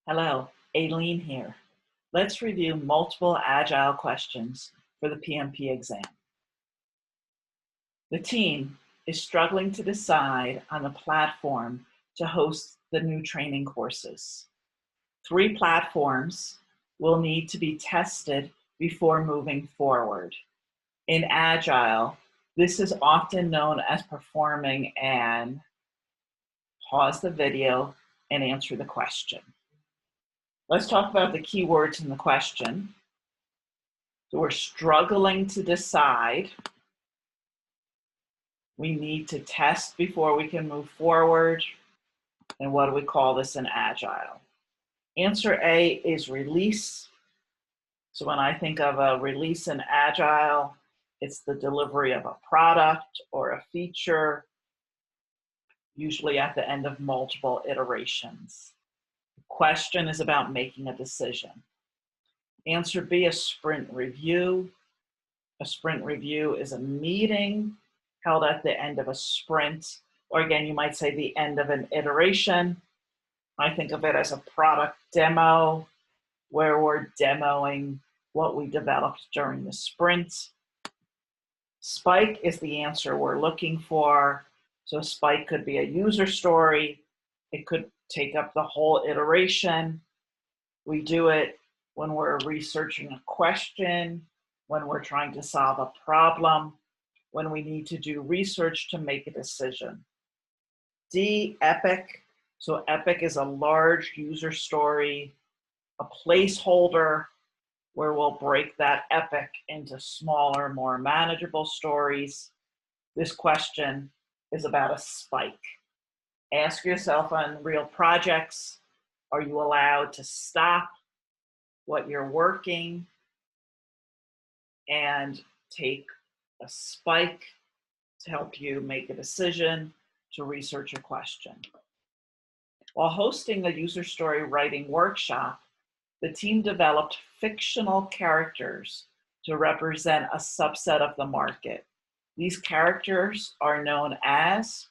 Hello, Aileen here. Let's review multiple Agile questions for the PMP exam. The team is struggling to decide on the platform to host the new training courses. 3 platforms will need to be tested before moving forward. In Agile, this is often known as performing an pause the video and answer the question. Let's talk about the key words in the question. So we're struggling to decide. We need to test before we can move forward. And what do we call this in Agile? Answer A is release. So when I think of a release in Agile, it's the delivery of a product or a feature, usually at the end of multiple iterations. Question is about making a decision. Answer B, a sprint review. A sprint review is a meeting held at the end of a sprint, or again, you might say the end of an iteration. I think of it as a product demo, where we're demoing what we developed during the sprint. Spike is the answer we're looking for. So spike could be a user story. It could take up the whole iteration. We do it when we're researching a question, when we're trying to solve a problem, when we need to do research to make a decision. D, epic. So epic is a large user story, a placeholder where we'll break that epic into smaller, more manageable stories. This question is about a spike. Ask yourself on real projects, are you allowed to stop what you're working and take a spike to help you make a decision to research a question? While hosting a user story writing workshop, the team developed fictional characters to represent a subset of the market. These characters are known as,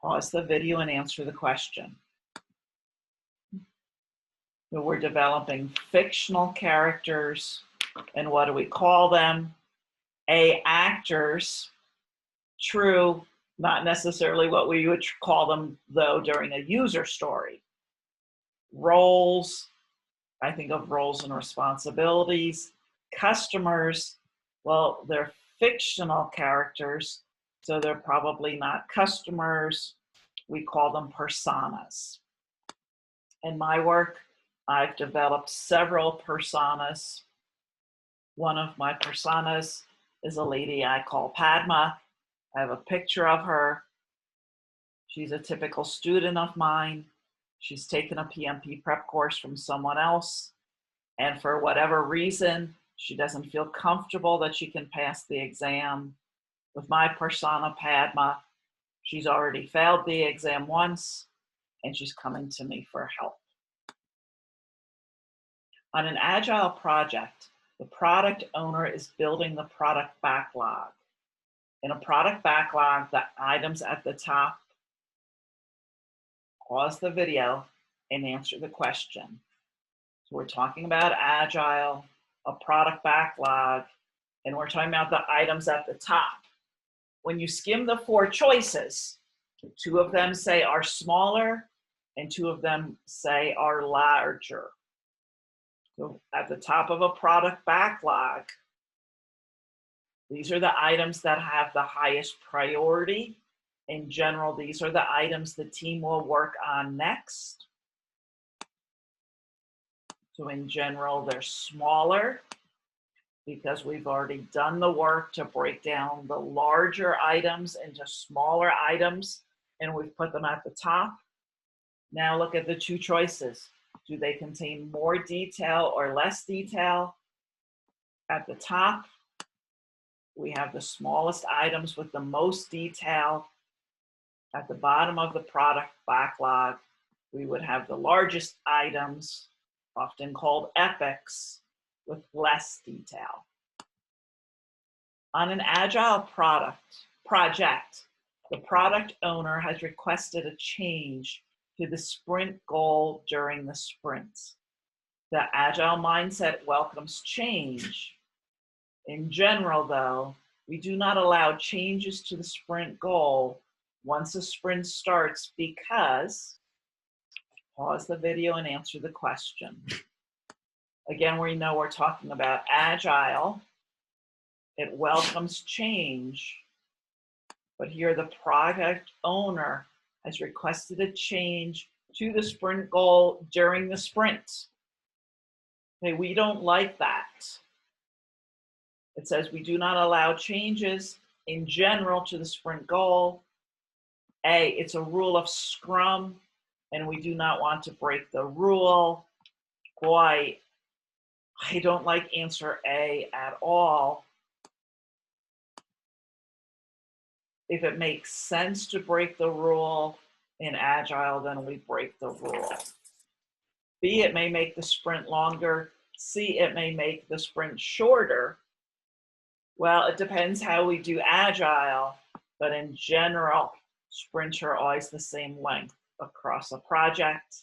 pause the video and answer the question. So we're developing fictional characters, and what do we call them? A, actors. True, not necessarily what we would call them, though, during a user story. Roles, I think of roles and responsibilities. Customers, well, they're fictional characters, so they're probably not customers. We call them personas. In my work, I've developed several personas. One of my personas is a lady I call Padma. I have a picture of her. She's a typical student of mine. She's taken a PMP prep course from someone else, and for whatever reason, she doesn't feel comfortable that she can pass the exam. With my persona, Padma, she's already failed the exam once, and she's coming to me for help. On an Agile project, the product owner is building the product backlog. In a product backlog, the items at the top, pause the video and answer the question. So we're talking about Agile, a product backlog, and we're talking about the items at the top. When you skim the 4 choices, 2 of them say are smaller and 2 of them say are larger. So at the top of a product backlog, these are the items that have the highest priority. In general, these are the items the team will work on next. So in general, they're smaller because we've already done the work to break down the larger items into smaller items, and we've put them at the top. Now look at the 2 choices. Do they contain more detail or less detail? At the top, we have the smallest items with the most detail. At the bottom of the product backlog, we would have the largest items, often called epics, with less detail. On an Agile project, the product owner has requested a change to the sprint goal during the sprint. The Agile mindset welcomes change. In general, though, we do not allow changes to the sprint goal once a sprint starts because, pause the video and answer the question. Again, we know we're talking about Agile. It welcomes change, but here the product owner has requested a change to the sprint goal during the sprint. Okay, we don't like that. It says we do not allow changes in general to the sprint goal. A, it's a rule of Scrum, and we do not want to break the rule. Boy, I don't like answer A at all. If it makes sense to break the rule in Agile, then we break the rule. B, it may make the sprint longer. C, it may make the sprint shorter. Well, it depends how we do Agile, but in general, sprints are always the same length across a project.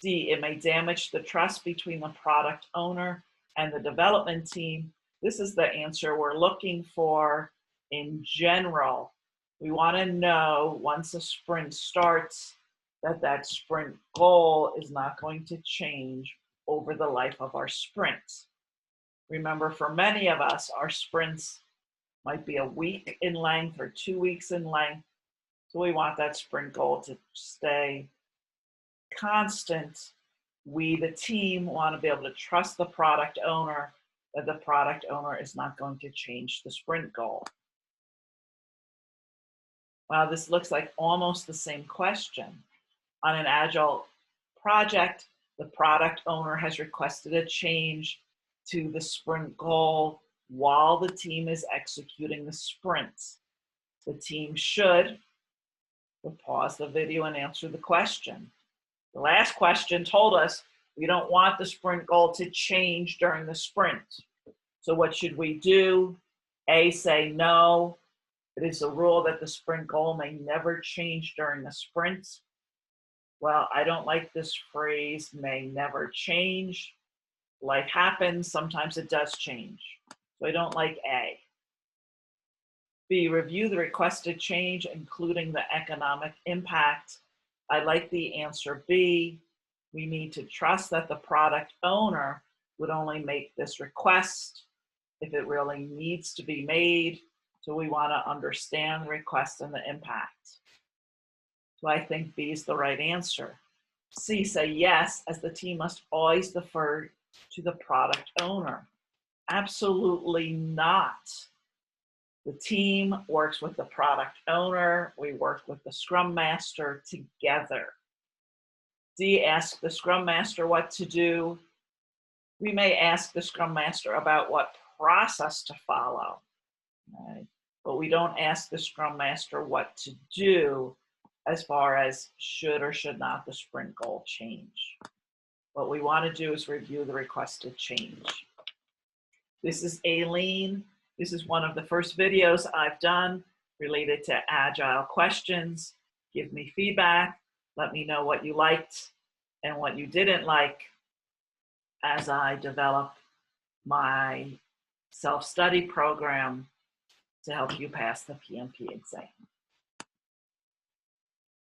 D, it may damage the trust between the product owner and the development team. This is the answer we're looking for. In general, we want to know once a sprint starts that that sprint goal is not going to change over the life of our sprint. Remember, for many of us, our sprints might be a week in length or 2 weeks in length. So we want that sprint goal to stay constant. We, the team, want to be able to trust the product owner that the product owner is not going to change the sprint goal. Wow, this looks like almost the same question. On an Agile project, the product owner has requested a change to the sprint goal while the team is executing the sprint. The team should, we'll pause the video and answer the question. The last question told us we don't want the sprint goal to change during the sprint. So what should we do? A, say no. It is a rule that the sprint goal may never change during the sprint. Well, I don't like this phrase, may never change. Life happens, sometimes it does change. So I don't like A. B, review the requested change, including the economic impact. I like the answer B. We need to trust that the product owner would only make this request if it really needs to be made. So we want to understand the request and the impact. So I think B is the right answer. C, say yes, as the team must always defer to the product owner. Absolutely not. The team works with the product owner. We work with the Scrum Master together. D, ask the Scrum Master what to do. We may ask the Scrum Master about what process to follow, right? But we don't ask the Scrum Master what to do as far as should or should not the sprint goal change. What we want to do is review the requested change. This is Aileen. This is one of the first videos I've done related to Agile questions. Give me feedback. Let me know what you liked and what you didn't like as I develop my self-study program to help you pass the PMP exam.